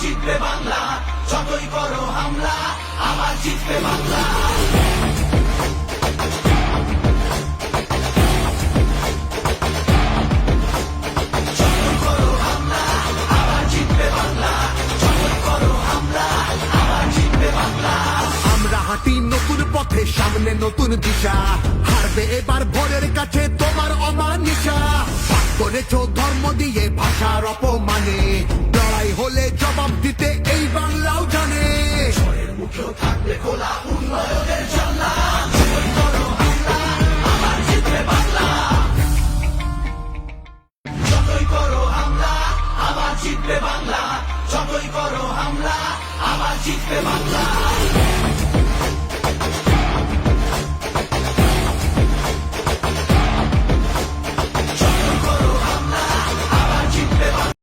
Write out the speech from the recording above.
জিতবে বাংলা, যতই করো হামলা আবার জিতবে বাংলা। যতই করো হামলা আবার জিতবে বাংলা, যতই করো হামলা আবার জিতবে বাংলা। আমরা হাঁটি নতুন পথে, সামনে নতুন দিশা, হারবে এবার ভোরের কাছে তোমার অমানিসা। পাপ করেছো ধর্ম দিয়ে ভাষার অপমানে, লড়াই হলে জবাব দিতে এই বাংলাও জানে। চোরের মুখেও থাকবে খোলা উন্নয়নের জানলা, যতই করো হামলা আবার জিতবে বাংলা। যতই করো হামলা আবার জিতবে বাংলা, যতই করো হামলা আবার জিতবে বাংলা।